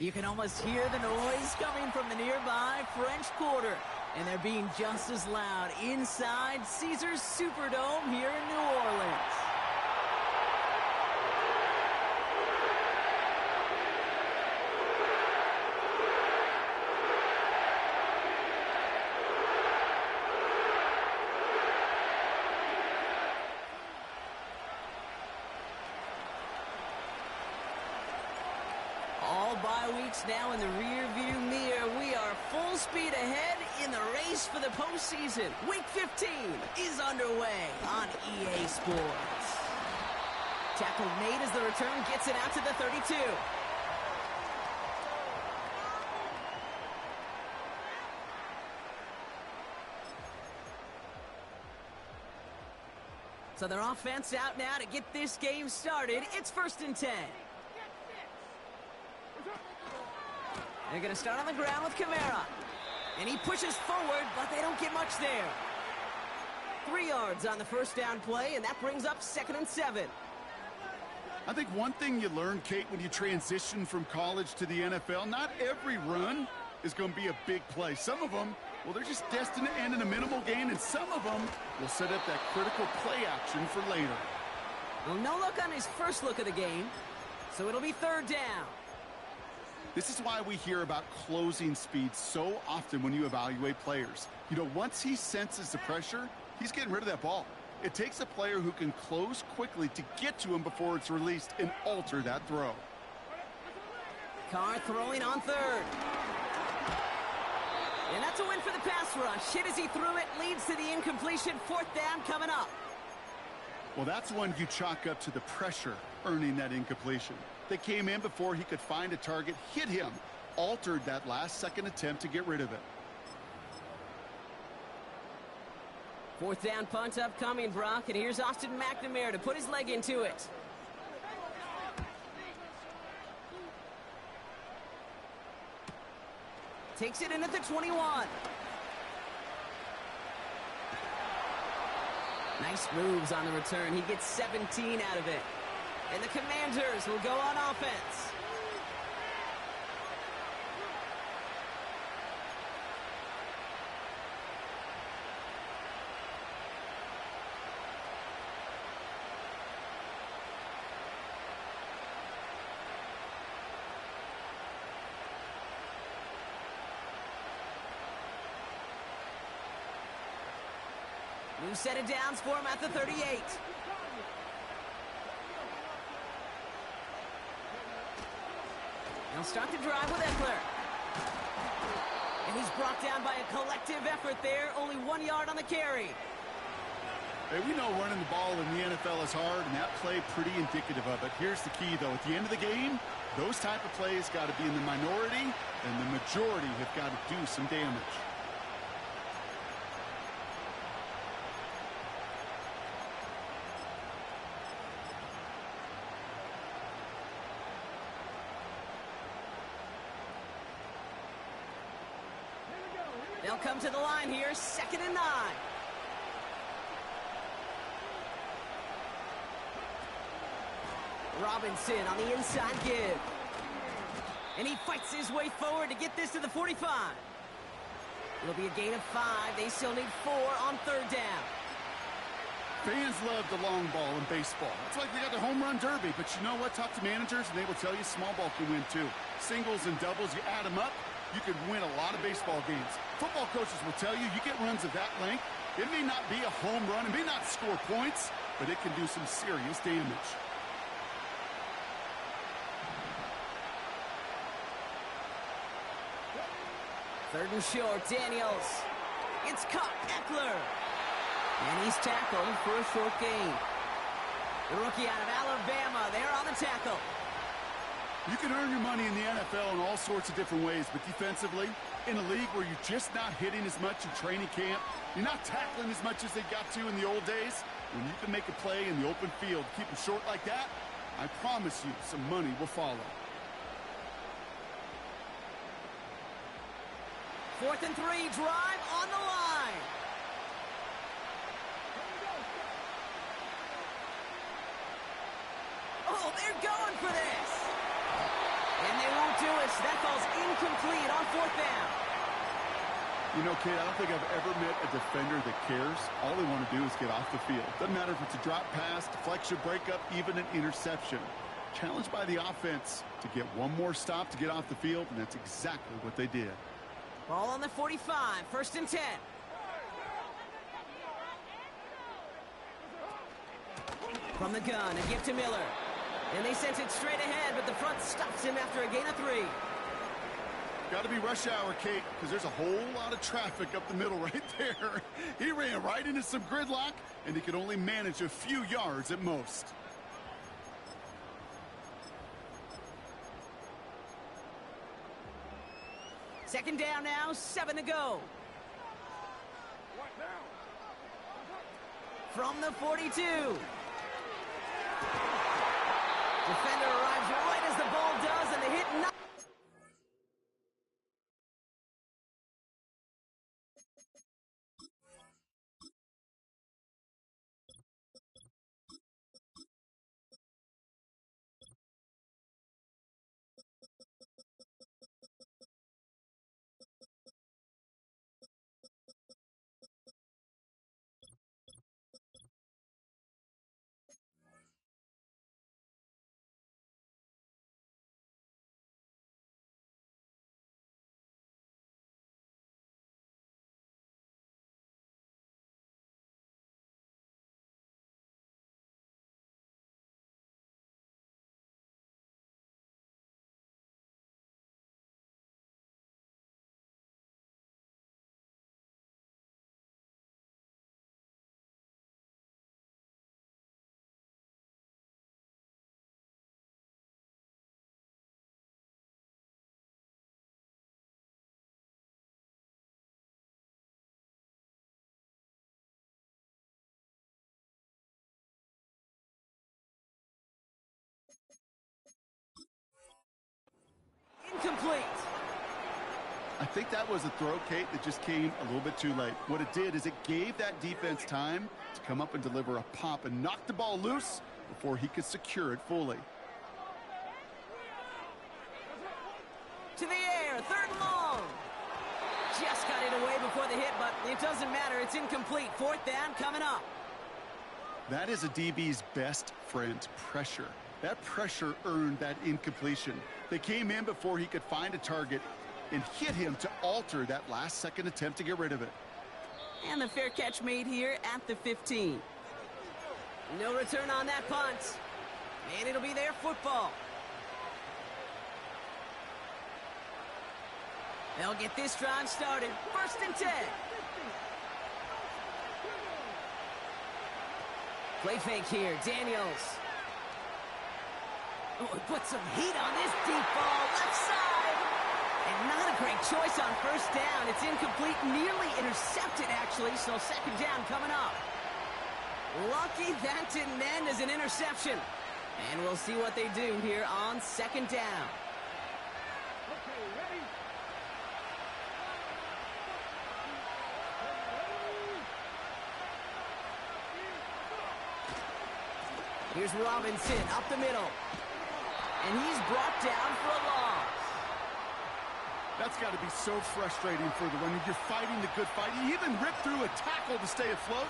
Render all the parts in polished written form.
You can almost hear the noise coming from the nearby French Quarter. And they're being just as loud inside Caesars Superdome here in New Orleans. All bye weeks now in the rear-view mirror. We are full speed ahead in the race for the postseason. Week 15 is underway on EA Sports. Tackle made as the return gets it out to the 32. So their offense out now to get this game started. It's 1st and 10. They're going to start on the ground with Kamara. And he pushes forward, but they don't get much there. 3 yards on the first down play, and that brings up 2nd and 7. I think one thing you learn, Kate, when you transition from college to the NFL, not every run is going to be a big play. Some of them, well, they're just destined to end in a minimal gain, and some of them will set up that critical play action for later. Well, no look on his first look of the game, so it'll be 3rd down. This is why we hear about closing speed so often when you evaluate players. You know, once he senses the pressure, he's getting rid of that ball. It takes a player who can close quickly to get to him before it's released and alter that throw. Carr throwing on 3rd. And that's a win for the pass rush. Hit as he threw it, leads to the incompletion. 4th down coming up. Well, that's one you chalk up to the pressure earning that incompletion. They came in before he could find a target, hit him, altered that last-second attempt to get rid of it. 4th down punt upcoming, Brock, and here's Austin McNamara to put his leg into it. Takes it in at the 21. Nice moves on the return. He gets 17 out of it. And the Commanders will go on offense. New set of downs for him at the 38. They'll start the drive with Eckler. And he's brought down by a collective effort there. Only 1 yard on the carry. Hey, we know running the ball in the NFL is hard, and that play pretty indicative of it. Here's the key, though. At the end of the game, those type of plays got to be in the minority, and the majority have got to do some damage. They'll come to the line here, 2nd and 9. Robinson on the inside give. And he fights his way forward to get this to the 45. It'll be a gain of 5. They still need 4 on 3rd down. Fans love the long ball in baseball. It's like they got the home run derby, but you know what? Talk to managers, and they will tell you small ball can win too. Singles and doubles, you add them up, you could win a lot of baseball games. Football coaches will tell you, you get runs of that length, it may not be a home run, it may not score points, but it can do some serious damage. Third and short, Daniels. It's caught, Eckler. And he's tackled for a short gain. The rookie out of Alabama, they're on the tackle. You can earn your money in the NFL in all sorts of different ways, but defensively, in a league where you're just not hitting as much in training camp, you're not tackling as much as they got to in the old days, when you can make a play in the open field, keep them short like that, I promise you some money will follow. 4th and 3, drive on the line. Oh, they're going for this. And they won't do it. So that ball's incomplete on 4th down. You know, Kate, I don't think I've ever met a defender that cares. All they want to do is get off the field. Doesn't matter if it's a drop pass, deflection, breakup, even an interception. Challenged by the offense to get one more stop to get off the field, and that's exactly what they did. Ball on the 45, 1st and 10. From the gun, a gift to Miller. And they sent it straight ahead, but the front stops him after a gain of 3. Got to be rush hour, Kate, because there's a whole lot of traffic up the middle right there. He ran right into some gridlock, and he could only manage a few yards at most. Second down now, 7 to go. From the 42. Defender arrives right as the ball does, and the hit not. Incomplete. I think that was a throw, Kate, that just came a little bit too late. What it did is it gave that defense time to come up and deliver a pop and knock the ball loose before he could secure it fully. To the air, 3rd and long. Just got it away before the hit, but it doesn't matter. It's incomplete. 4th down coming up. That is a DB's best friend, pressure. That pressure earned that incompletion. They came in before he could find a target and hit him to alter that last-second attempt to get rid of it. And the fair catch made here at the 15. No return on that punt. And it'll be their football. They'll get this drive started. 1st and 10. Play fake here. Daniels. Oh, put some heat on this deep ball. Left side. And not a great choice on 1st down. It's incomplete. Nearly intercepted, actually. So 2nd down coming up. Lucky that didn't end as an interception. And we'll see what they do here on 2nd down. Okay, ready? Here's Robinson up the middle. And he's brought down for a loss. That's got to be so frustrating for the runner. You're fighting the good fight. You even ripped through a tackle to stay afloat,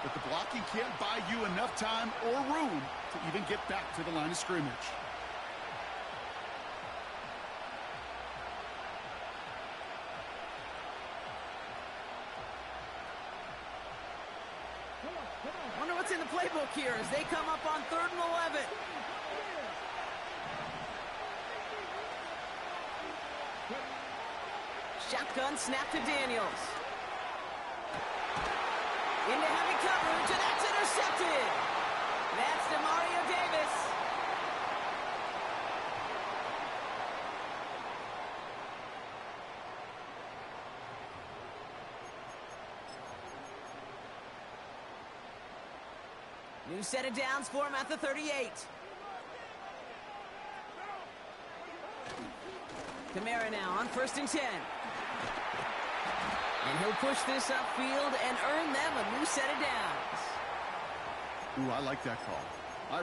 but the blocking can't buy you enough time or room to even get back to the line of scrimmage. Wonder what's in the playbook here as they come up on 3rd and 11. Shotgun snap to Daniels. Into heavy coverage, and that's intercepted. That's DeMario Davis. New set of downs for him at the 38. Kamara now on 1st and 10. And he'll push this upfield and earn them a new set of downs. Ooh, I like that call. I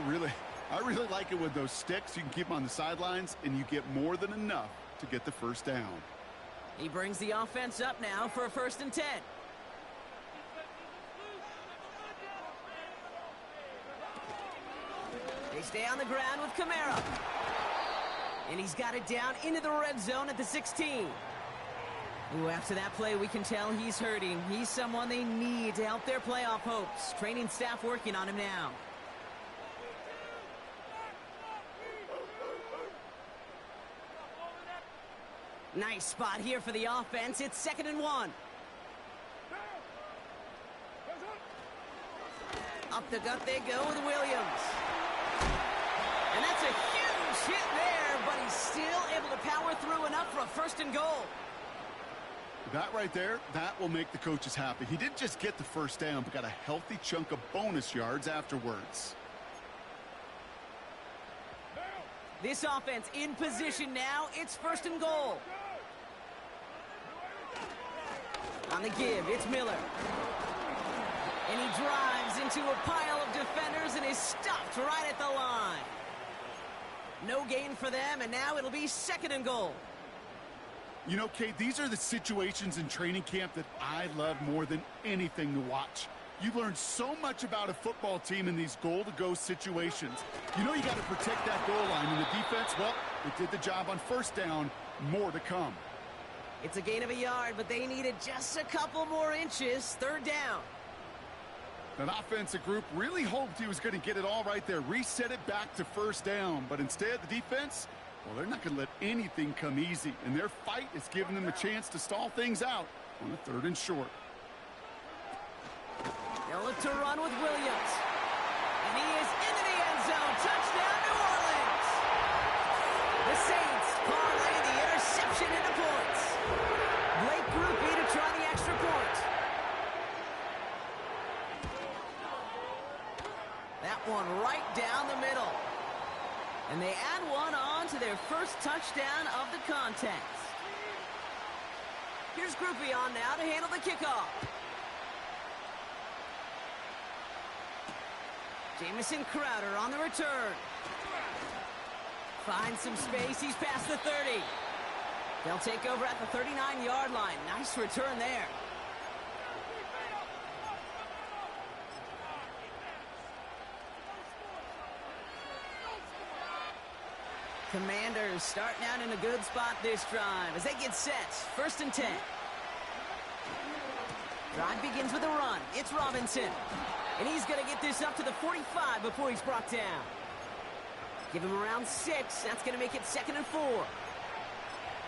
I really like it with those sticks. You can keep them on the sidelines, and you get more than enough to get the first down. He brings the offense up now for a 1st and 10. They stay on the ground with Kamara. And he's got it down into the red zone at the 16. Ooh, after that play, we can tell he's hurting. He's someone they need to help their playoff hopes. Training staff working on him now. Nice spot here for the offense. It's 2nd and 1. Up the gut they go with Williams. And that's a huge hit there, but he's still able to power through enough for a 1st and goal. That right there, that will make the coaches happy. He didn't just get the first down, but got a healthy chunk of bonus yards afterwards. This offense in position now. It's 1st and goal. On the give, it's Miller. And he drives into a pile of defenders and is stopped right at the line. No gain for them, and now it'll be 2nd and goal. You know, Kate, these are the situations in training camp that I love more than anything to watch. You learn so much about a football team in these goal-to-go situations. You know you got to protect that goal line, and the defense, well, they did the job on 1st down. More to come. It's a gain of a yard, but they needed just a couple more inches. 3rd down. That offensive group really hoped he was going to get it all right there, reset it back to 1st down. But instead, the defense, well, they're not going to let anything come easy. And their fight is giving them a chance to stall things out on a 3rd and short. They'll look to run with Williams. And he is into the end zone. Touchdown, New Orleans. The Saints parlay the interception into points. Blake Groupie to try the extra point. That one right down the middle. And they add one on to their 1st touchdown of the contest. Here's Groupie on now to handle the kickoff. Jamison Crowder on the return. Finds some space. He's past the 30. They'll take over at the 39-yard line. Nice return there. Commanders starting out in a good spot this drive as they get set. 1st and 10. Drive begins with a run. It's Robinson. And he's going to get this up to the 45 before he's brought down. Give him around 6. That's going to make it 2nd and 4.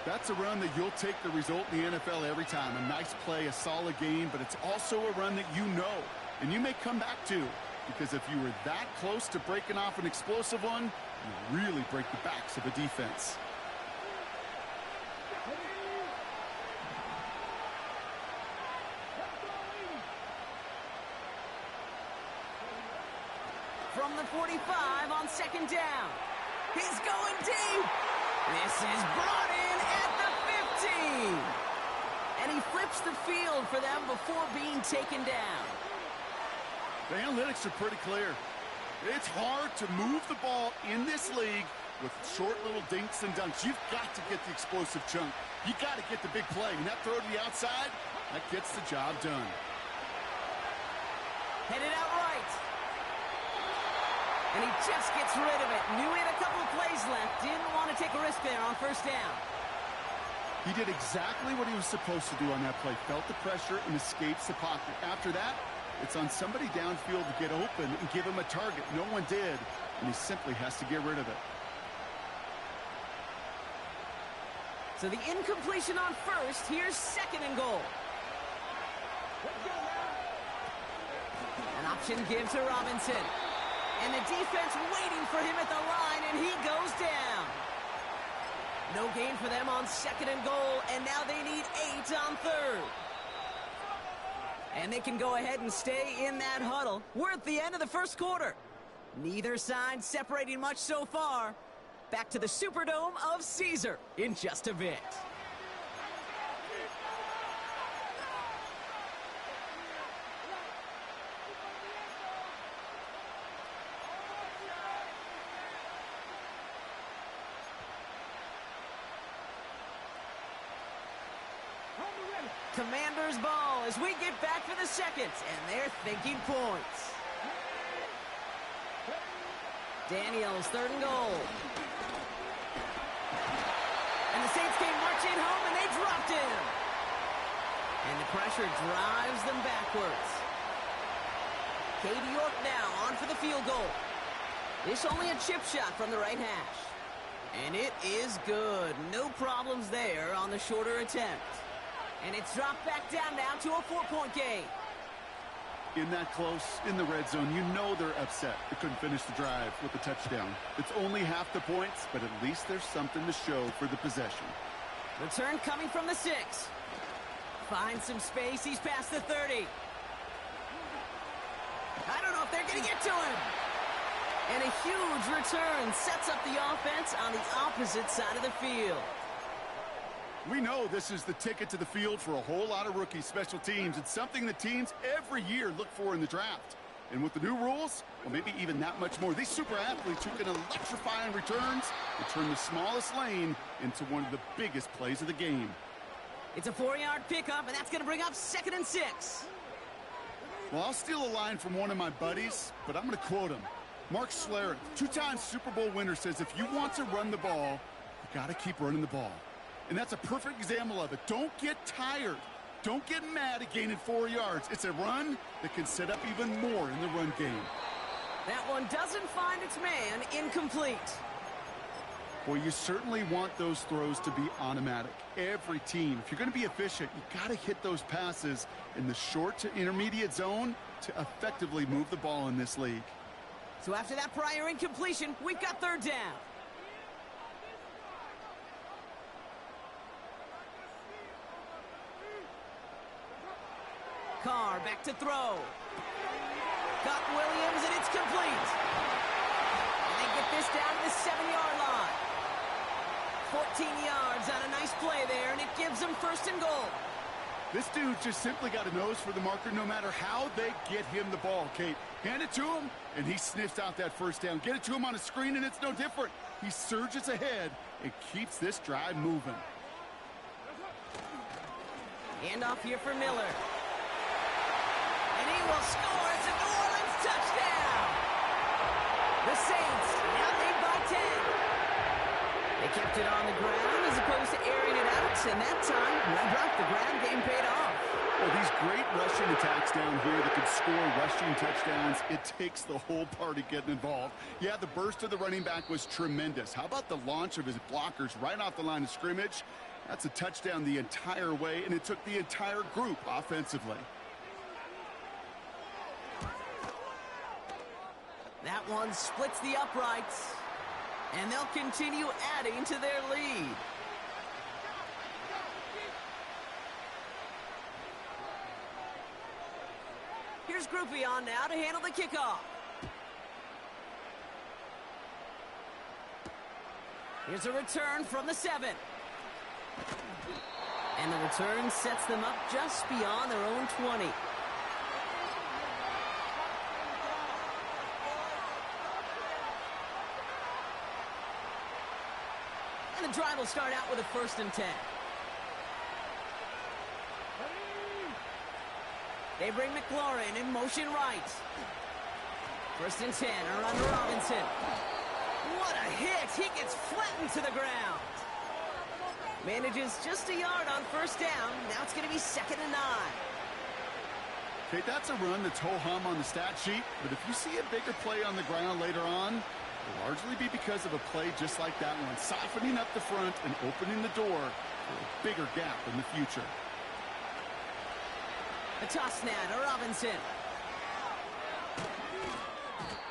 That's a run that you'll take the result in the NFL every time. A nice play, a solid game, but it's also a run that you know and you may come back to. Because if you were that close to breaking off an explosive one, you really break the backs of a defense. From the 45 on 2nd down. He's going deep. This is brought in at the 15. And he flips the field for them before being taken down. The analytics are pretty clear. It's hard to move the ball in this league with short little dinks and dunks. You've got to get the explosive chunk. You got to get the big play. And that throw to the outside, that gets the job done. Headed out right. And he just gets rid of it. Knew he had a couple of plays left. Didn't want to take a risk there on 1st down. He did exactly what he was supposed to do on that play. Felt the pressure and escapes the pocket. After that, it's on somebody downfield to get open and give him a target. No one did, and he simply has to get rid of it. So the incompletion on 1st. Here's 2nd and goal. An option give to Robinson. And the defense waiting for him at the line, and he goes down. No gain for them on 2nd and goal, and now they need 8 on 3rd. And they can go ahead and stay in that huddle. We're at the end of the 1st quarter. Neither side separating much so far. Back to the Superdome of Caesar in just a bit. Commander's ball as we get back for the second, and they're thinking points. Daniels, 3rd and goal. And the Saints came marching home, and they dropped him. And the pressure drives them backwards. Katie York now on for the field goal. This only a chip shot from the right hash. And it is good. No problems there on the shorter attempt. And it's dropped back down now to a 4-point game. In that close, in the red zone, you know they're upset. They couldn't finish the drive with the touchdown. It's only half the points, but at least there's something to show for the possession. Return coming from the 6. Finds some space. He's past the 30. I don't know if they're going to get to him. And a huge return sets up the offense on the opposite side of the field. We know this is the ticket to the field for a whole lot of rookie special teams. It's something that teams every year look for in the draft. And with the new rules, well, maybe even that much more. These super athletes who can electrify on returns and turn the smallest lane into one of the biggest plays of the game. It's a 4-yard pickup, and that's going to bring up 2nd and 6. Well, I'll steal a line from one of my buddies, but I'm going to quote him. Mark Schlereth, 2-time Super Bowl winner, says if you want to run the ball, you got to keep running the ball. And that's a perfect example of it. Don't get tired. Don't get mad at gaining 4 yards. It's a run that can set up even more in the run game. That one doesn't find its man. Incomplete. Well, you certainly want those throws to be automatic. Every team, if you're going to be efficient, you got to hit those passes in the short to intermediate zone to effectively move the ball in this league. So after that prior incompletion, we've got 3rd down. Carr back to throw. Got Williams, and it's complete. And they get this down to the 7-yard line. 14 yards on a nice play there, and it gives them 1st and goal. This dude just simply got a nose for the marker no matter how they get him the ball, Kate. Hand it to him, and he sniffs out that 1st down. Get it to him on a screen, and it's no different. He surges ahead and keeps this drive moving. Handoff here for Miller. And he will score. It's a New Orleans touchdown. The Saints now lead by 10. They kept it on the ground as opposed to airing it out, and that time, the ground game paid off. Well, these great rushing attacks down here that can score rushing touchdowns, it takes the whole party getting involved. Yeah, the burst of the running back was tremendous. How about the launch of his blockers right off the line of scrimmage? That's a touchdown the entire way, and it took the entire group offensively. That one splits the uprights, and they'll continue adding to their lead. Here's Groupie on now to handle the kickoff. Here's a return from the 7. And the return sets them up just beyond their own 20. And the drive will start out with a 1st and 10. They bring McLaurin in motion right. 1st and 10, around to Robinson. What a hit! He gets flattened to the ground. Manages just a yard on 1st down. Now it's going to be 2nd and 9. Okay, that's a run that's ho-hum on the stat sheet, but if you see a bigger play on the ground later on, it'll largely be because of a play just like that one, softening up the front and opening the door for a bigger gap in the future. A toss now to Robinson.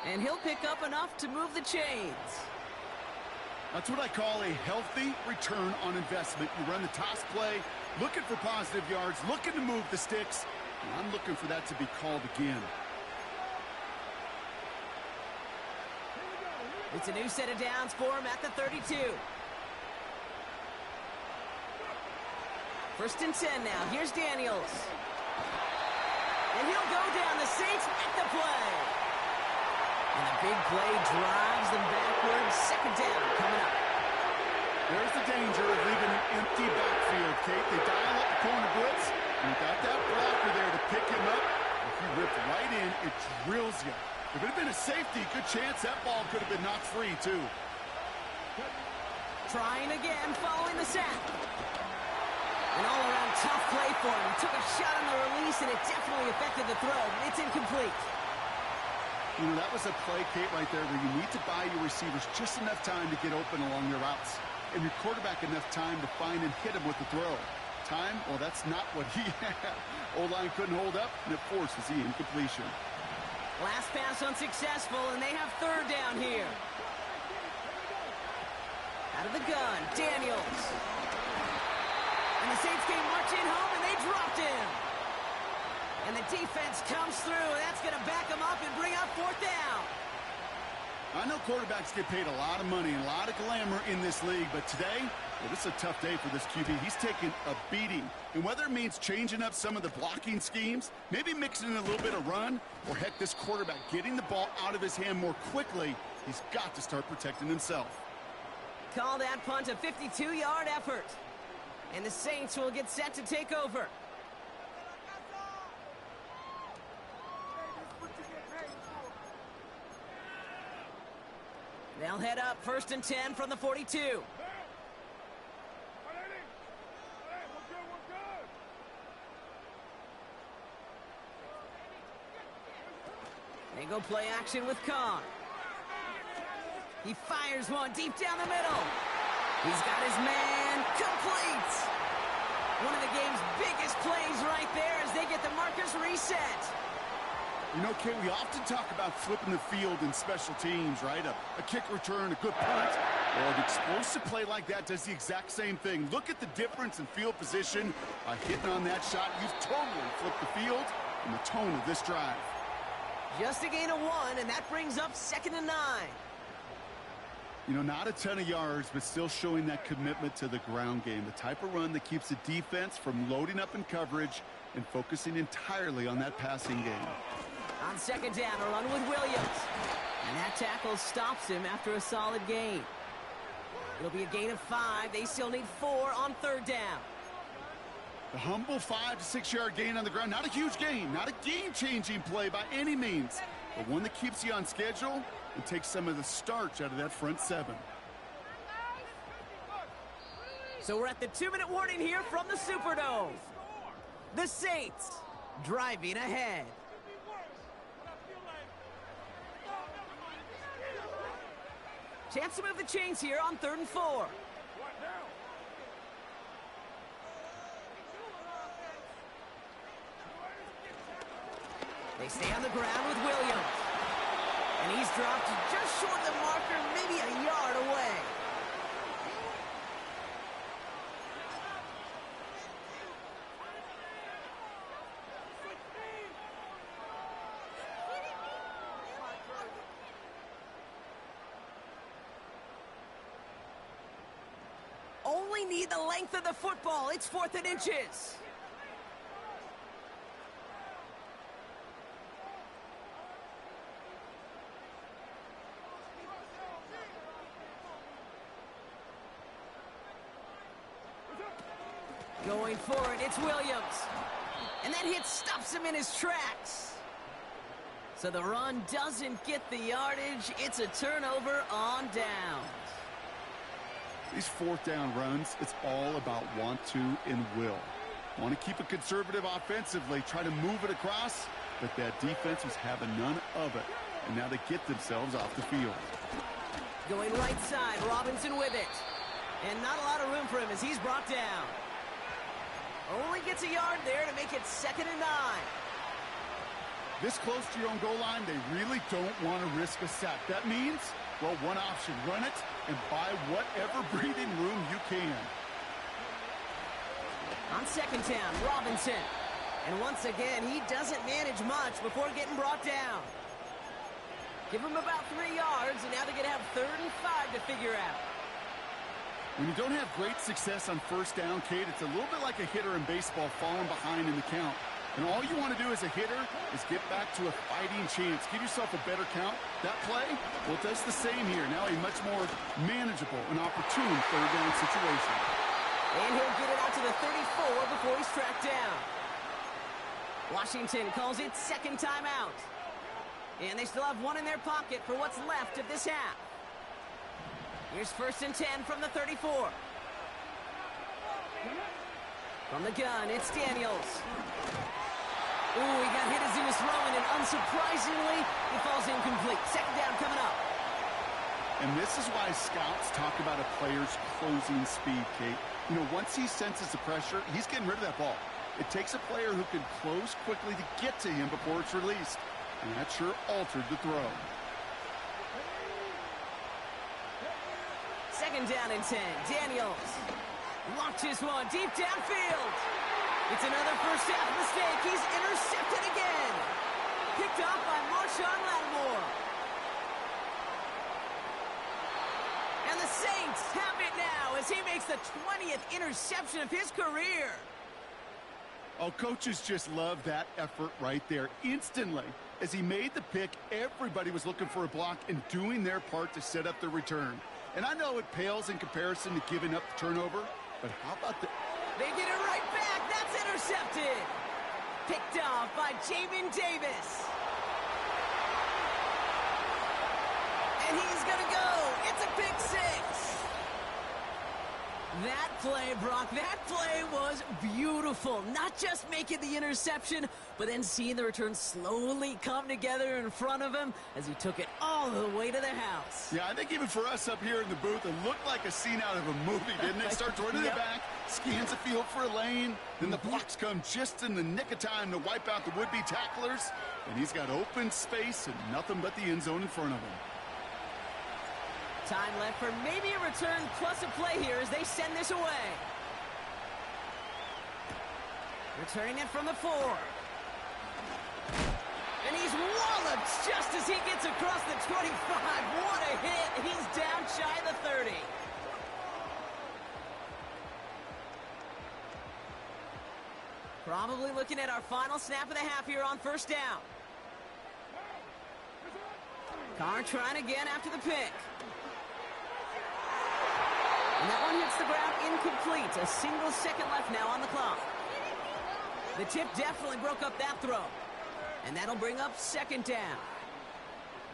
And he'll pick up enough to move the chains. That's what I call a healthy return on investment. You run the toss play, looking for positive yards, looking to move the sticks. And I'm looking for that to be called again. It's a new set of downs for him at the 32. 1st and 10 now. Here's Daniels. And he'll go down. The Saints make the play. And the big play drives them backwards. 2nd down coming up. There's the danger of leaving an empty backfield, Kate. They dial up the corner blitz. Without that blocker there to pick him up, if you ripped right in, it drills you. If it had been a safety, good chance that ball could have been knocked free, too. Trying again, following the sack. An all-around tough play for him. He took a shot on the release, and it definitely affected the throw. It's incomplete. You know, that was a play, Kate, right there, where you need to buy your receivers just enough time to get open along their routes, and your quarterback enough time to find and hit him with the throw. Time, well, that's not what he had. O-line couldn't hold up, and it forces the incompletion. Last pass unsuccessful, and they have third down here. Out of the gun, Daniels. And the Saints came marching home, and they dropped him. And the defense comes through, and that's going to back them up and bring up fourth down. I know quarterbacks get paid a lot of money and a lot of glamour in this league, but today, well, this is a tough day for this QB. He's taking a beating. And whether it means changing up some of the blocking schemes, maybe mixing in a little bit of run, or heck, this quarterback getting the ball out of his hand more quickly, he's got to start protecting himself. Call that punt a 52-yard effort. And the Saints will get set to take over. They'll head up 1st and 10 from the 42. They go play action with Khan. He fires one deep down the middle. He's got his man complete. One of the game's biggest plays right there as they get the markers reset. You know, Kate, we often talk about flipping the field in special teams, right? A kick return, a good punt. Well, an explosive play like that does the exact same thing. Look at the difference in field position. By hitting on that shot, you've totally flipped the field and the tone of this drive. Just a gain of 1, and that brings up 2nd and 9. You know, not a ton of yards, but still showing that commitment to the ground game. The type of run that keeps the defense from loading up in coverage and focusing entirely on that passing game. On 2nd down, a run with Williams. And that tackle stops him after a solid gain. It'll be a gain of 5. They still need 4 on 3rd down. The humble 5 to 6 yard gain on the ground. Not a huge gain, not a game-changing play by any means, but one that keeps you on schedule and takes some of the starch out of that front 7. So we're at the 2-minute warning here from the Superdome. The Saints driving ahead. Chance to move the chains here on 3rd and 4. They stay on the ground with Williams. And he's dropped just short of the marker, maybe a yard away. Only need the length of the football. It's 4th and inches. Going for it, it's Williams. And that hit stops him in his tracks. So the run doesn't get the yardage. It's a turnover on downs. These 4th down runs, it's all about want to and will. Want to keep it conservative offensively, try to move it across, but that defense was having none of it. And now they get themselves off the field. Going right side, Robinson with it. And not a lot of room for him as he's brought down. Only gets a yard there to make it 2nd and 9. This close to your own goal line, they really don't want to risk a sack. That means, well, one option, run it and buy whatever breathing room you can. On 2nd down, Robinson. And once again, he doesn't manage much before getting brought down. Give him about 3 yards, and now they're going to have 3rd and 5 to figure out. When you don't have great success on 1st down, Kate, it's a little bit like a hitter in baseball falling behind in the count. And all you want to do as a hitter is get back to a fighting chance. Give yourself a better count. That play, well, it does the same here. Now a much more manageable and opportune 3rd down situation. And he'll get it out to the 34 before he's tracked down. Washington calls it second timeout. And they still have one in their pocket for what's left of this half. Here's 1st and 10 from the 34. From the gun, it's Daniels. Ooh, he got hit as he was throwing, and unsurprisingly, he falls incomplete. Second down coming up. And this is why scouts talk about a player's closing speed, Kate. You know, once he senses the pressure, he's getting rid of that ball. It takes a player who can close quickly to get to him before it's released. And that sure altered the throw. Second down and 10. Daniels launches one deep downfield. It's another first half mistake. He's intercepted again. Picked off by Marshawn Lattimore. And the Saints have it now as he makes the 20th interception of his career. Oh, coaches just love that effort right there. Instantly, as he made the pick, everybody was looking for a block and doing their part to set up the return. And I know it pales in comparison to giving up the turnover, but how about the... They get it right back. That's intercepted. Picked off by Jamin Davis. And he's going to go. It's a pick six. That play, Brock, that play was beautiful. Not just making the interception, but then seeing the return slowly come together in front of him as he took it all the way to the house. Yeah, I think even for us up here in the booth, it looked like a scene out of a movie, didn't it? Starts running it back, scans the field for a lane, then the blocks come just in the nick of time to wipe out the would-be tacklers, and he's got open space and nothing but the end zone in front of him. Time left for maybe a return plus a play here as they send this away. Returning it from the 4. And he's walloped just as he gets across the 25. What a hit. He's down shy of the 30. Probably looking at our final snap of the half here on first down. Carr trying again after the pick. And that one hits the ground incomplete. A single second left now on the clock. The tip definitely broke up that throw. And that'll bring up second down.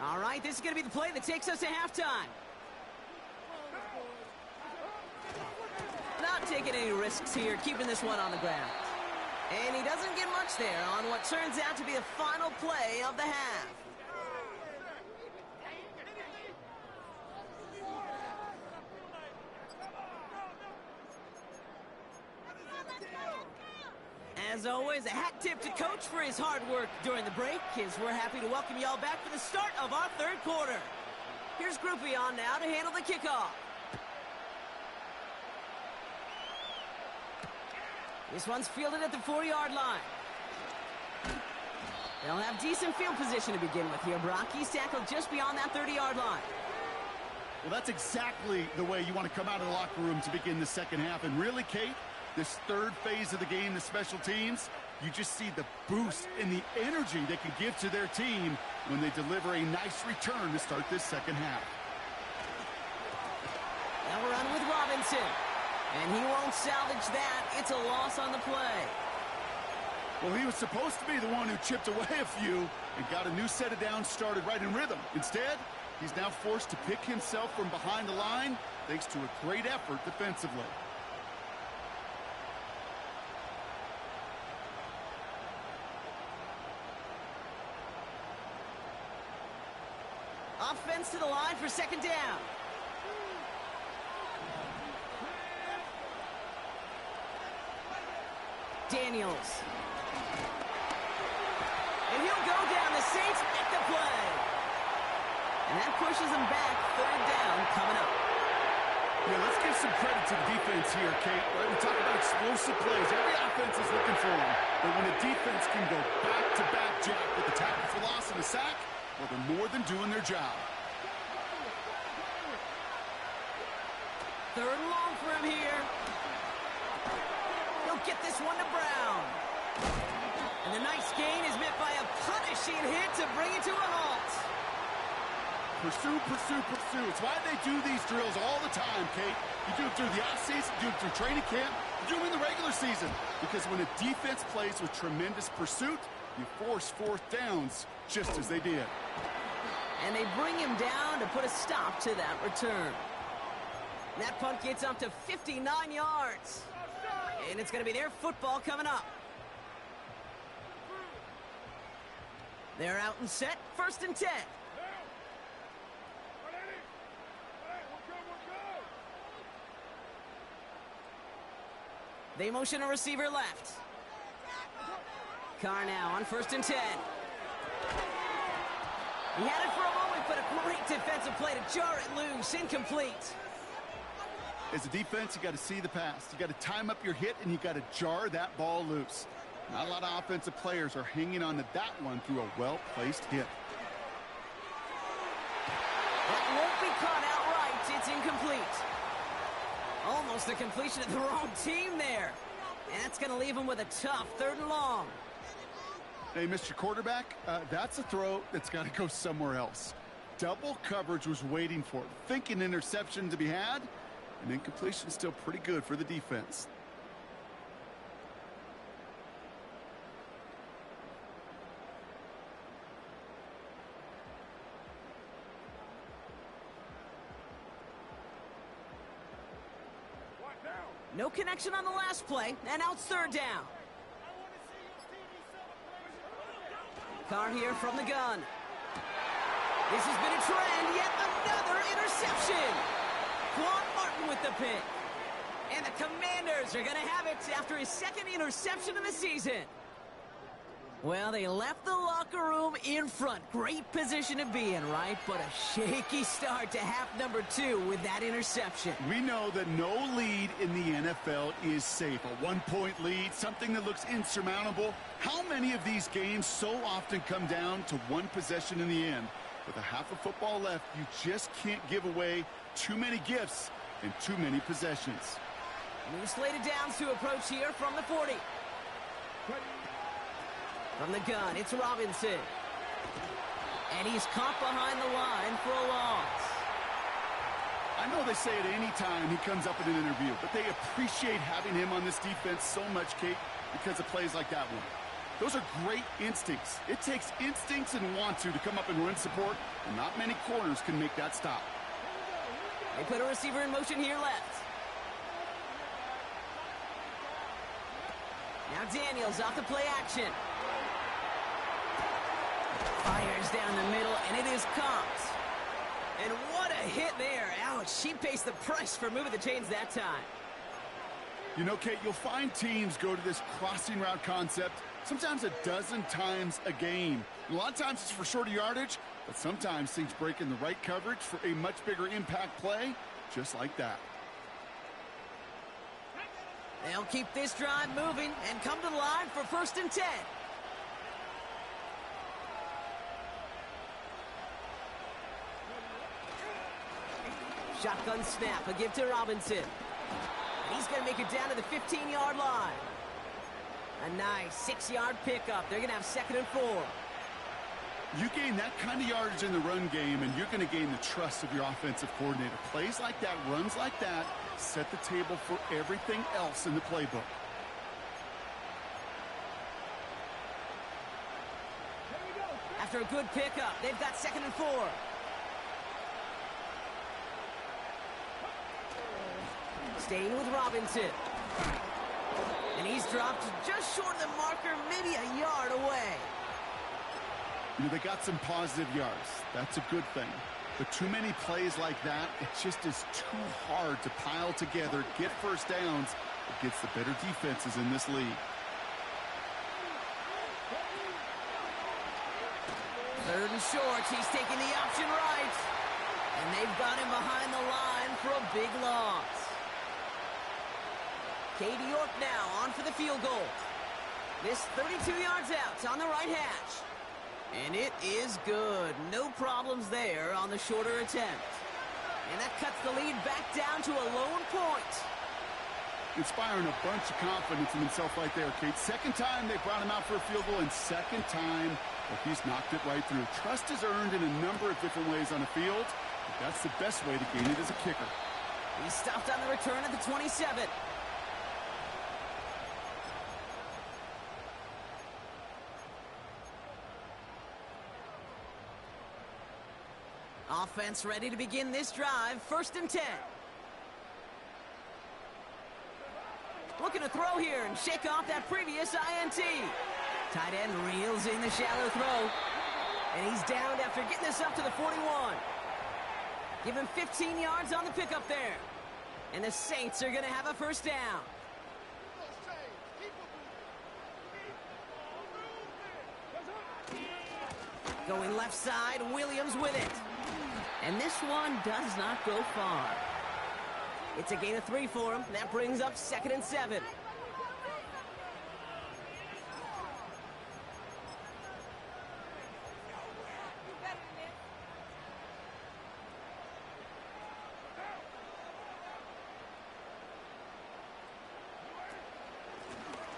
All right, this is going to be the play that takes us to halftime. Not taking any risks here, keeping this one on the ground. And he doesn't get much there on what turns out to be the final play of the half. As always, a hat tip to Coach for his hard work during the break, as we're happy to welcome y'all back for the start of our third quarter. Here's Groupie on now to handle the kickoff. This one's fielded at the 4-yard line. They'll have decent field position to begin with here, Brock. He's tackled just beyond that 30-yard line. Well, that's exactly the way you want to come out of the locker room to begin the second half. And really, Kate, this third phase of the game, the special teams, you just see the boost and the energy they can give to their team when they deliver a nice return to start this second half. Now we're on with Robinson. And he won't salvage that. It's a loss on the play. Well, he was supposed to be the one who chipped away a few and got a new set of downs started right in rhythm. Instead, he's now forced to pick himself from behind the line thanks to a great effort defensively. Offense to the line for second down. Daniels. And he'll go down. The Saints make the play. And that pushes them back. Third down coming up. Yeah, let's give some credit to the defense here, Kate. Right? We talk about explosive plays. Every offense is looking for them. But when a defense can go back-to-back, Jack, with the tackle for loss and a sack, well, they're more than doing their job. Third and long for him here. He'll get this one to Brown. And the nice gain is met by a punishing hit to bring it to a halt. Pursue, pursue, pursue. It's why they do these drills all the time, Kate. You do it through the offseason, you do it through training camp, you do it in the regular season. Because when a defense plays with tremendous pursuit, you force fourth downs just as they did. And they bring him down to put a stop to that return. That punt gets up to 59 yards. And it's going to be their football coming up. They're out and set, 1st and 10. They motion a receiver left. Carr now on 1st and 10. He had it for a moment, but a great defensive play to jar it loose. Incomplete. As a defense, you got to see the pass. You got to time up your hit, and you got to jar that ball loose. Not a lot of offensive players are hanging on to that one through a well-placed hit. That won't be caught outright. It's incomplete. Almost the completion of the wrong team there. And that's going to leave him with a tough 3rd and long. Hey, Mr. Quarterback, that's a throw that's got to go somewhere else. Double coverage was waiting for it. Thinking interception to be had, and incompletion still pretty good for the defense. No connection on the last play, and now it's 3rd down. Carr here from the gun. This has been a trend, yet another interception. Quan Martin with the pick. And the Commanders are going to have it after his 2nd interception of the season. Well, they left the locker room in front. Great position to be in, right? But a shaky start to half number 2 with that interception. We know that no lead in the NFL is safe. A 1-point lead, something that looks insurmountable. How many of these games so often come down to one possession in the end? With a half of football left, you just can't give away too many gifts and too many possessions. New slated downs to approach here from the 40. From the gun, it's Robinson. And he's caught behind the line for a loss. I know they say it any time he comes up in an interview, but they appreciate having him on this defense so much, Kate, because of plays like that one. Those are great instincts. It takes instincts and want to come up and run support, and not many corners can make that stop. They put a receiver in motion here left. Now Daniels off the play action. Fires down the middle, and it is caught. And what a hit there. Ouch, she pays the price for moving the chains that time. You know, Kate, you'll find teams go to this crossing route concept sometimes a dozen times a game. A lot of times it's for shorter yardage, but sometimes things break in the right coverage for a much bigger impact play, just like that. They'll keep this drive moving and come to the line for 1st and 10. Shotgun snap, a give to Robinson. And he's going to make it down to the 15-yard line. A nice 6-yard pickup. They're going to have 2nd and 4. You gain that kind of yardage in the run game, and you're going to gain the trust of your offensive coordinator. Plays like that, runs like that, set the table for everything else in the playbook. After a good pickup, they've got 2nd and 4. Staying with Robinson. And he's dropped just short of the marker, maybe a yard away. You know, they got some positive yards. That's a good thing. But too many plays like that, it just is too hard to pile together, get 1st downs against the better defenses in this league. 3rd and short, he's taking the option right. And they've got him behind the line for a big loss. Katie York now on for the field goal. This 32 yards out on the right hatch. And it is good. No problems there on the shorter attempt. And that cuts the lead back down to a lone point. Inspiring a bunch of confidence in himself right there, Kate. 2nd time they brought him out for a field goal, and 2nd time Well, he's knocked it right through. Trust is earned in a number of different ways on the field, but that's the best way to gain it as a kicker. He stopped on the return at the 27. Offense ready to begin this drive. 1st and 10. Looking to throw here and shake off that previous INT. Tight end reels in the shallow throw. And he's downed after getting this up to the 41. Give him 15 yards on the pickup there. And the Saints are going to have a 1st down. Going left side, Williams with it. And this one does not go far. It's a gain of 3 for him. That brings up 2nd and 7.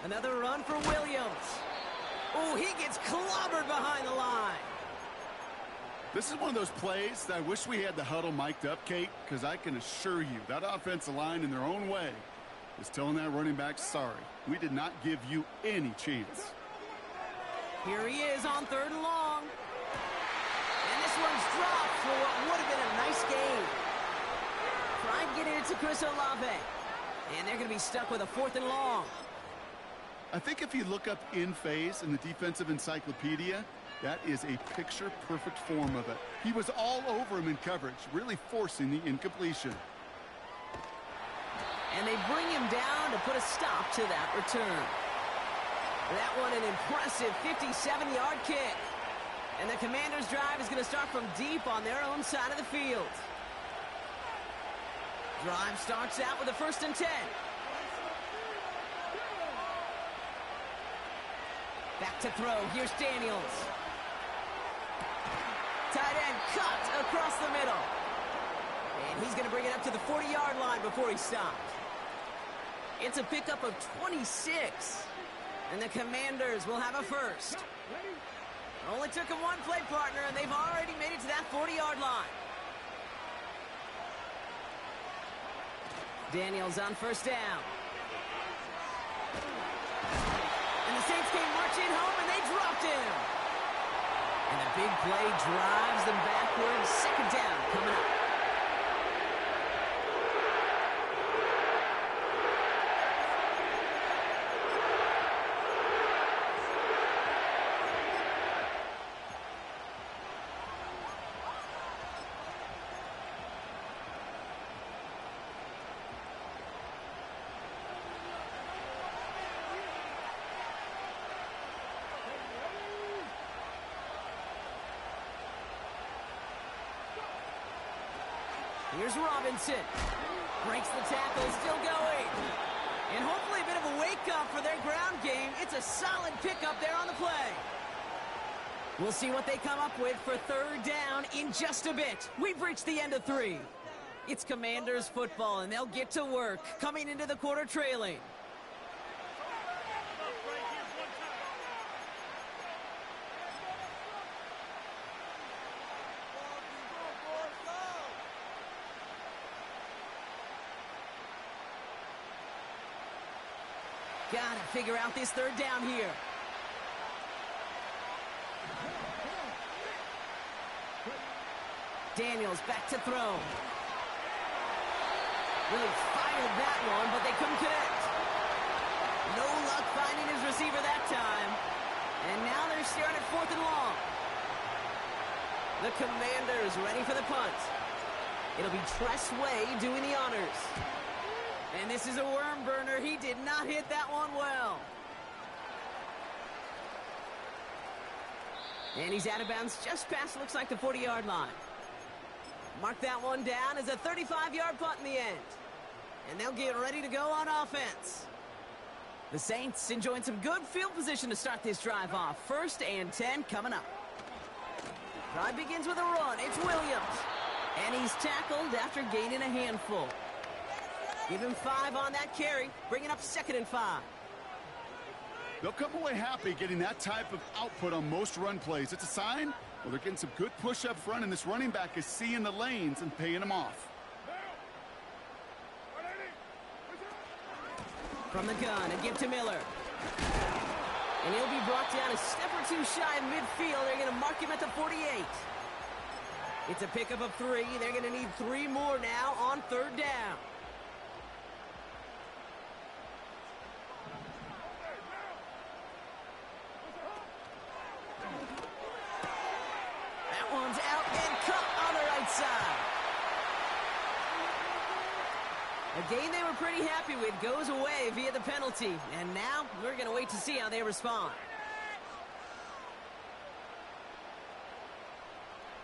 Another run for Williams. Oh, he gets clobbered behind the line. This is one of those plays that I wish we had the huddle mic'd up, Kate, because I can assure you that offensive line in their own way is telling that running back, sorry, we did not give you any chance. Here he is on 3rd and long. And this one's dropped for what would have been a nice game. Try getting it to Chris Olave. And they're going to be stuck with a 4th and long. I think if you look up in phase in the defensive encyclopedia, that is a picture-perfect form of it. He was all over him in coverage, really forcing the incompletion. And they bring him down to put a stop to that return. That one an impressive 57-yard kick. And the Commanders' drive is going to start from deep on their own side of the field. Drive starts out with a 1st and 10. Back to throw. Here's Daniels. Tight end cut across the middle. And he's going to bring it up to the 40-yard line before he stopped. It's a pickup of 26. And the Commanders will have a 1st. Only took him one play partner, and they've already made it to that 40-yard line. Daniels on 1st down. And the Saints came marching home, and they dropped him. And a big play drives them backwards. 2nd down coming up. Here's Robinson. Breaks the tackle, still going. And hopefully a bit of a wake-up for their ground game. It's a solid pickup there on the play. We'll see what they come up with for 3rd down in just a bit. We've reached the end of 3. It's Commanders football, and they'll get to work coming into the quarter trailing. Gotta figure out this 3rd down here. Daniels back to throw. Really fired that one, but they couldn't connect. No luck finding his receiver that time. And now they're staring at 4th and long. The Commanders ready for the punt. It'll be Tress Way doing the honors. And this is a worm burner. He did not hit that one well. And he's out of bounds just past, looks like, the 40-yard line. Mark that one down as a 35-yard punt in the end. And they'll get ready to go on offense. The Saints enjoying some good field position to start this drive off. 1st and 10 coming up. Drive begins with a run. It's Williams. And he's tackled after gaining a handful. Give him 5 on that carry, bringing up 2nd and 5. They'll come away happy getting that type of output on most run plays. It's a sign, well, they're getting some good push up front, and this running back is seeing the lanes and paying them off. From the gun, a give to Miller. And he'll be brought down a step or two shy of midfield. They're going to mark him at the 48. It's a pickup of 3. They're going to need 3 more now on 3rd down. That one's out and cut on the right side. A game they were pretty happy with goes away via the penalty. And now we're going to wait to see how they respond.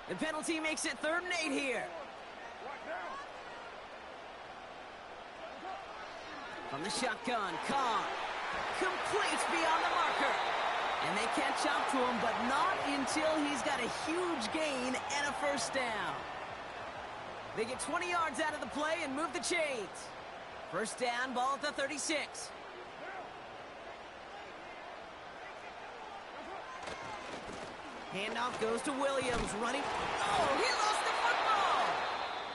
The penalty makes it 3rd and 8 here. From the shotgun, Carr completes beyond the marker. And they catch up to him, but not until he's got a huge gain and a 1st down. They get 20 yards out of the play and move the chains. 1st down, ball at the 36. Handoff goes to Williams, running. Oh, he lost the football!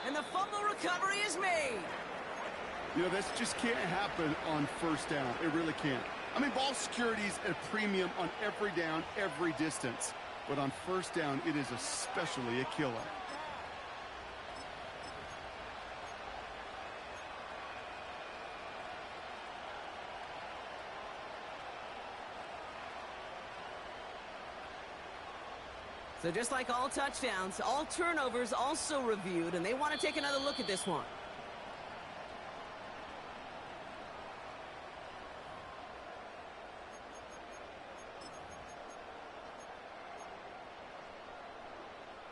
And the fumble recovery is made. You know, this just can't happen on 1st down. It really can't. I mean, ball security's at a premium on every down, every distance. But on 1st down, it is especially a killer. So just like all touchdowns, all turnovers also reviewed, and they want to take another look at this one.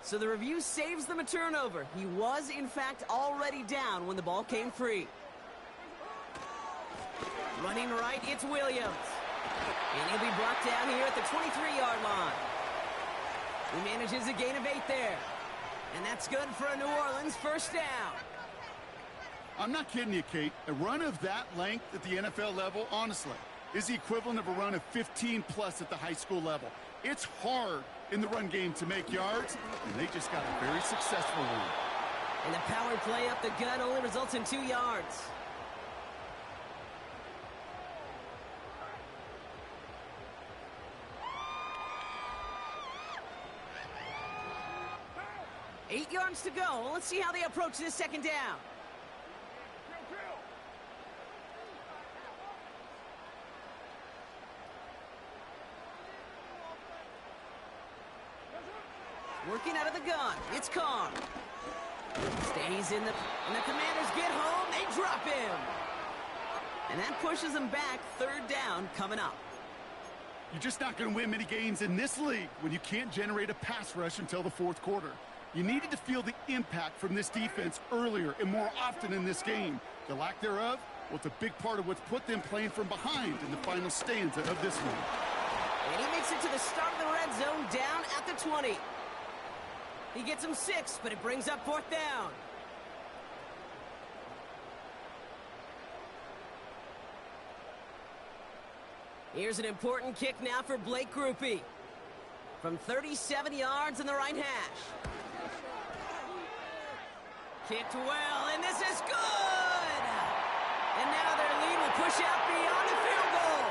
So the review saves them a turnover. He was, in fact, already down when the ball came free. Running right, it's Williams. And he'll be brought down here at the 23-yard line. He manages a gain of 8 there. And that's good for a New Orleans 1st down. I'm not kidding you, Kate. A run of that length at the NFL level, honestly, is the equivalent of a run of 15-plus at the high school level. It's hard in the run game to make yards, and they just got a very successful one. And the power play up the gut only results in 2 yards. Eight yards to go. Let's see how they approach this 2nd down. Working out of the gun. It's Carr. Stays in the... And the Commanders get home. They drop him. And that pushes them back. 3rd down coming up. You're just not going to win many games in this league when you can't generate a pass rush until the 4th quarter. You needed to feel the impact from this defense earlier and more often in this game. The lack thereof, well, it's a big part of what's put them playing from behind in the final stanza of this one. And he makes it to the start of the red zone down at the 20. He gets him 6, but it brings up 4th down. Here's an important kick now for Blake Grupe. From 37 yards in the right hash. Kicked well, and this is good! And now their lead will push out beyond the field goal.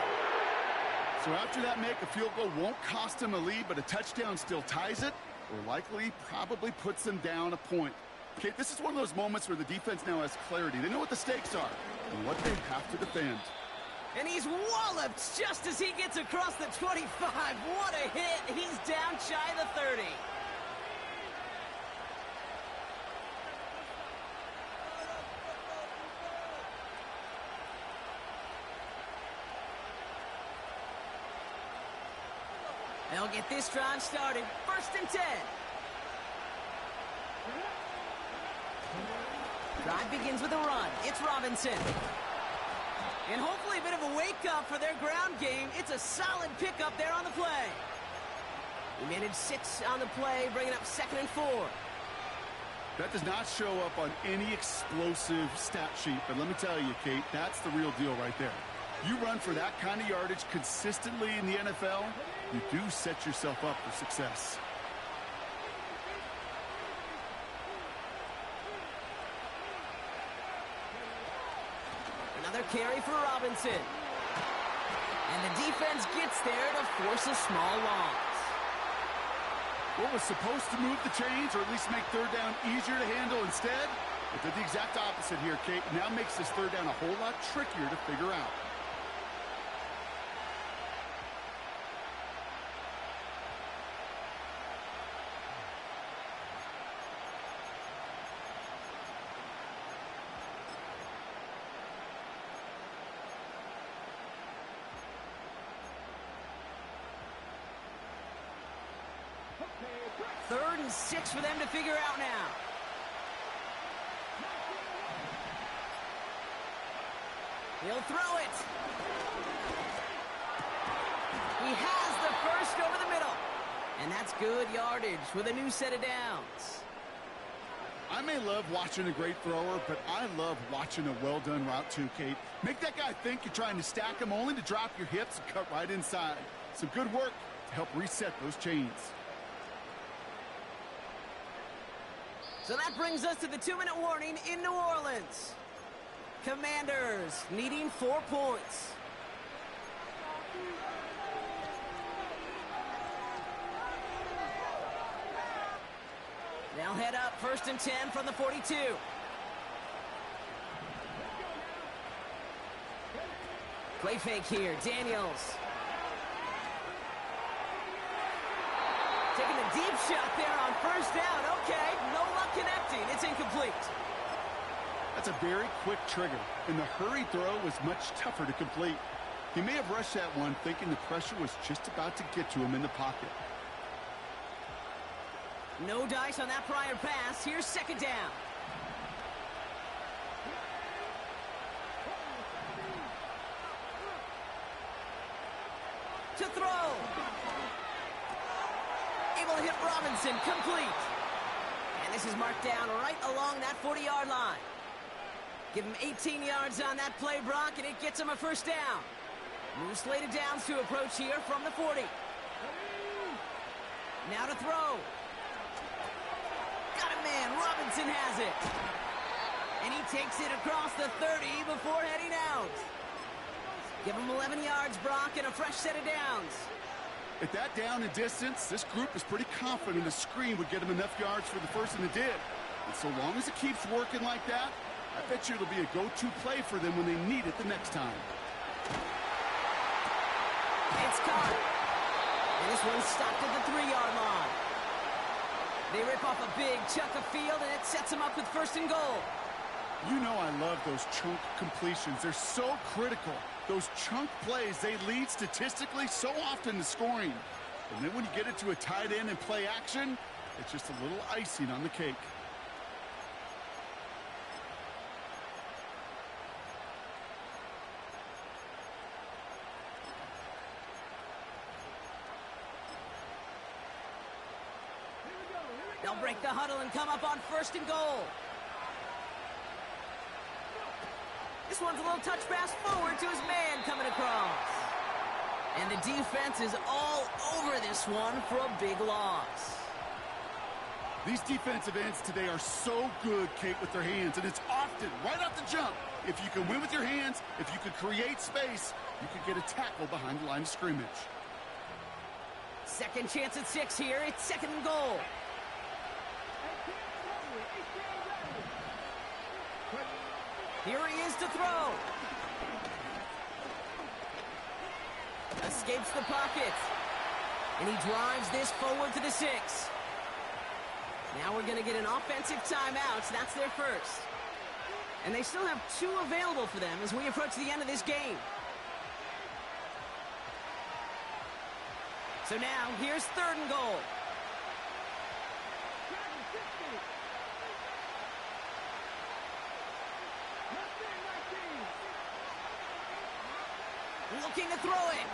So after that make, a field goal won't cost them a lead, but a touchdown still ties it, or likely probably puts them down a point. Okay, this is one of those moments where the defense now has clarity. They know what the stakes are and what they have to defend. And he's walloped just as he gets across the 25. What a hit. He's down shy of the 30. They'll get this drive started. 1st and 10. Drive begins with a run. It's Robinson. And hopefully a bit of a wake-up for their ground game. It's a solid pickup there on the play. He managed 6 on the play, bringing up 2nd and 4. That does not show up on any explosive stat sheet, but let me tell you, Kate, that's the real deal right there. You run for that kind of yardage consistently in the NFL, you do set yourself up for success. Another carry for Robinson. And the defense gets there to force a small loss. What was supposed to move the chains, or at least make third down easier to handle instead, it did the exact opposite here, Kate. Now makes this third down a whole lot trickier to figure out. Third and 6 for them to figure out now. He'll throw it. He has the first over the middle. And that's good yardage with a new set of downs. I may love watching a great thrower, but I love watching a well-done route too, Kate. Make that guy think you're trying to stack him only to drop your hips and cut right inside. Some good work to help reset those chains. So that brings us to the 2-minute warning in New Orleans. Commanders needing 4 points. They'll head up 1st and 10 from the 42. Play fake here, Daniels. Taking a deep shot there on 1st down. Okay, no luck connecting. It's incomplete. That's a very quick trigger, and the hurry throw was much tougher to complete. He may have rushed that one thinking the pressure was just about to get to him in the pocket. No dice on that prior pass. Here's 2nd down. To throw. Able to hit Robinson, complete. And this is marked down right along that 40-yard line. Give him 18 yards on that play, Brock, and it gets him a 1st down. New slated downs to approach here from the 40. Now to throw. Got a man, Robinson has it. And he takes it across the 30 before heading out. Give him 11 yards, Brock, and a fresh set of downs. At that down and distance, this group is pretty confident a screen would get him enough yards for the first, and it did. And so long as it keeps working like that, I bet you it'll be a go-to play for them when they need it the next time. It's caught. And this one's stopped at the 3-yard line. They rip off a big chunk of field, and it sets them up with 1st and goal. You know I love those chunk completions. They're so critical. Those chunk plays, they lead statistically so often to scoring. And then when you get it to a tight end and play action, it's just a little icing on the cake. They'll break the huddle and come up on 1st and goal. This one's a little touch pass forward to his man coming across. And the defense is all over this one for a big loss. These defensive ends today are so good, Kate, with their hands, and it's often right off the jump. If you can win with your hands, if you can create space, you can get a tackle behind the line of scrimmage. Second chance at 6 here. It's 2nd and goal. Here he is to throw. Escapes the pocket. And he drives this forward to the 6. Now we're going to get an offensive timeout. So that's their first. And they still have 2 available for them as we approach the end of this game. So now here's 3rd and goal. Looking to throw it.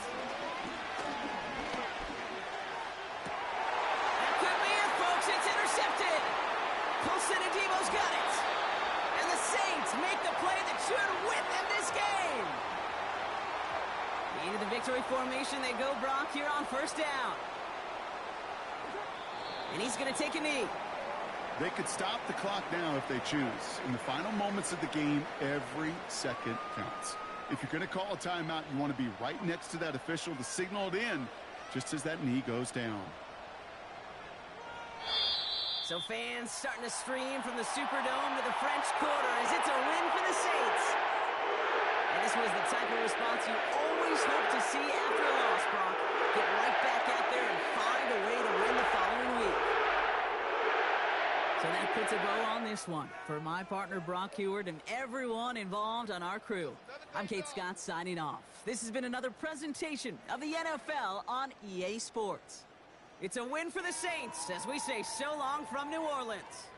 That could be it, folks. It's intercepted. Colson and Debo's got it. And the Saints make the play that should win them this game. Military formation they go, Brock, here on first down. And he's going to take a knee. They could stop the clock now if they choose. In the final moments of the game, every second counts. If you're going to call a timeout, you want to be right next to that official to signal it in just as that knee goes down. So fans starting to stream from the Superdome to the French Quarter as it's a win for the Saints. And this was the type of response you always hope to see after a loss, Brock. Get right back out there and find a way to win the following week. So that puts a bow on this one. For my partner, Brock Heward, and everyone involved on our crew, I'm Kate Scott signing off. This has been another presentation of the NFL on EA Sports. It's a win for the Saints as we say so long from New Orleans.